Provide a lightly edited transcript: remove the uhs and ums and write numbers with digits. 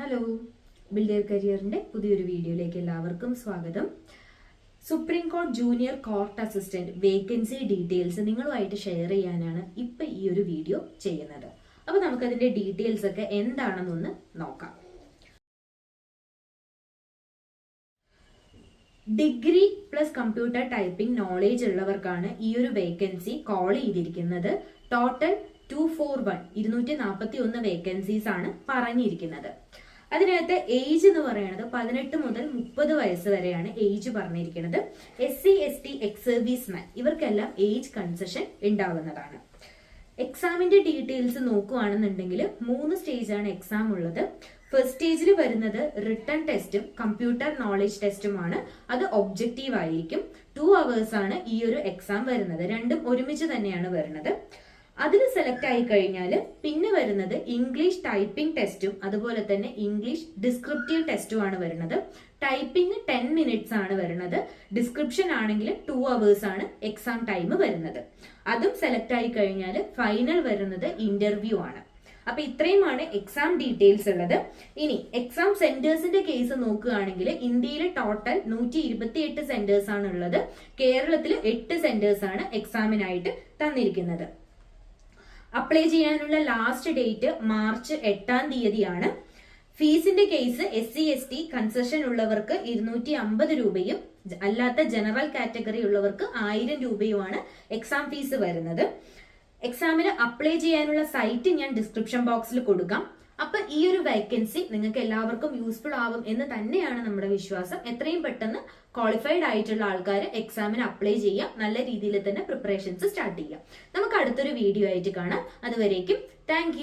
Hello, builder കരിയറിന്റെ പുതിയൊരു വീഡിയോയിലേക്ക് എല്ലാവർക്കും സ്വാഗതം. സുപ്രീം കോടതി junior court assistant vacancy details നിങ്ങളുമായിട്ട് ഷെയർ ചെയ്യാനാണ് ഇപ്പൊ ഈ ഒരു വീഡിയോ ചെയ്യുന്നത്. അപ്പൊ നമുക്കതിന്റെ ഡീറ്റെയിൽസ് ഒക്കെ എന്താണെന്നൊന്ന് നോക്കാം. Degree plus computer typing knowledge ഉള്ളവർക്കാണ് ഈ ഒരു വേക്കൻസി കോൾ ചെയ്തിരിക്കുന്നത്. ടോട്ടൽ 241 വേക്കൻസീസ് ആണ് പറഞ്ഞിരിക്കുന്നത്. അതിനകത്ത് ഏജ് എന്ന് പറയുന്നത് 18 മുതൽ 30 വയസ്സ് വരെയാണ് ഏജ് പറഞ്ഞിരിക്കുന്നത്. SC ST എക്സ് സർവീസ്മാൻ ഇവർക്കെല്ലാം ഏജ് കൺസെഷൻ ഉണ്ടാവുന്നതാണ്. എക്സാമിന്റെ ഡീറ്റെയിൽസ് നോക്കുകയാണെന്നുണ്ടെങ്കിൽ 3 സ്റ്റേജാണ് എക്സാം ഉള്ളത്. ഫസ്റ്റ് സ്റ്റേജിൽ വരുന്നത് റിട്ടൺ ടെസ്റ്റും കമ്പ്യൂട്ടർ നോളജ് ടെസ്റ്റുമാണ്. അത് ഒബ്ജക്റ്റീവ് ആയിരിക്കും. 2 hours ആണ് ഈ ഒരു എക്സാം വരുന്നത്. രണ്ടും ഒരുമിച്ച് തന്നെയാണ് വരുന്നത്. അതിൽ സെലക്ട് ആയി കഴിഞ്ഞാൽ പിന്നെ വരുന്നത് ഇംഗ്ലീഷ് ടൈപ്പിംഗ് ടെസ്റ്റും അതുപോലെ തന്നെ ഇംഗ്ലീഷ് ഡിസ്ക്രിപ്റ്റീവ് ടെസ്റ്റും ആണ് വരുന്നത്. ടൈപ്പിംഗ് 10 minutes ആണ് വരുന്നത്. ഡിസ്ക്രിപ്ഷൻ ആണെങ്കിൽ 2 hours ആണ് എക്സാം ടൈം വരുന്നത്. അതും സെലക്ട് ആയി കഴിഞ്ഞാൽ ഫൈനൽ വരുന്നത് ഇന്റർവ്യൂ ആണ്. അപ്പൊ ഇത്രയുമാണ് എക്സാം ഡീറ്റെയിൽസ് ഉള്ളത്. ഇനി എക്സാം സെന്റേഴ്സിന്റെ കേസ് നോക്കുകയാണെങ്കിൽ ഇന്ത്യയിൽ ടോട്ടൽ 128 സെന്റേഴ്സ് ആണ് ഉള്ളത്. കേരളത്തിൽ 8 സെന്റേഴ്സ് ആണ് എക്സാമിനായിട്ട് തന്നിരിക്കുന്നത്. അപ്ലൈ ചെയ്യാനുള്ള ലാസ്റ്റ് ഡേറ്റ് മാർച്ച് 8 ഫീസിന്റെ കേസ് SC ST കൺസെഷൻ ഉള്ളവർക്ക് 250 രൂപയും അല്ലാത്ത ജനറൽ കാറ്റഗറി ഉള്ളവർക്ക് 1000 രൂപയുമാണ് എക്സാം ഫീസ് വരുന്നത്. എക്സാമിന് അപ്ലൈ ചെയ്യാനുള്ള സൈറ്റ് ഞാൻ ഡിസ്ക്രിപ്ഷൻ ബോക്സിൽ കൊടുക്കാം. അപ്പൊ ഈ ഒരു വേക്കൻസി നിങ്ങൾക്ക് എല്ലാവർക്കും യൂസ്ഫുൾ ആവും എന്ന് തന്നെയാണ് നമ്മുടെ വിശ്വാസം. എത്രയും പെട്ടെന്ന് ക്വാളിഫൈഡ് ആയിട്ടുള്ള ആൾക്കാർ എക്സാമിന് അപ്ലൈ ചെയ്യാം. നല്ല രീതിയിൽ തന്നെ പ്രിപ്പറേഷൻസ് സ്റ്റാർട്ട് ചെയ്യാം. നമുക്ക് അടുത്തൊരു വീഡിയോ ആയിട്ട് കാണാം. അതുവരേക്കും താങ്ക്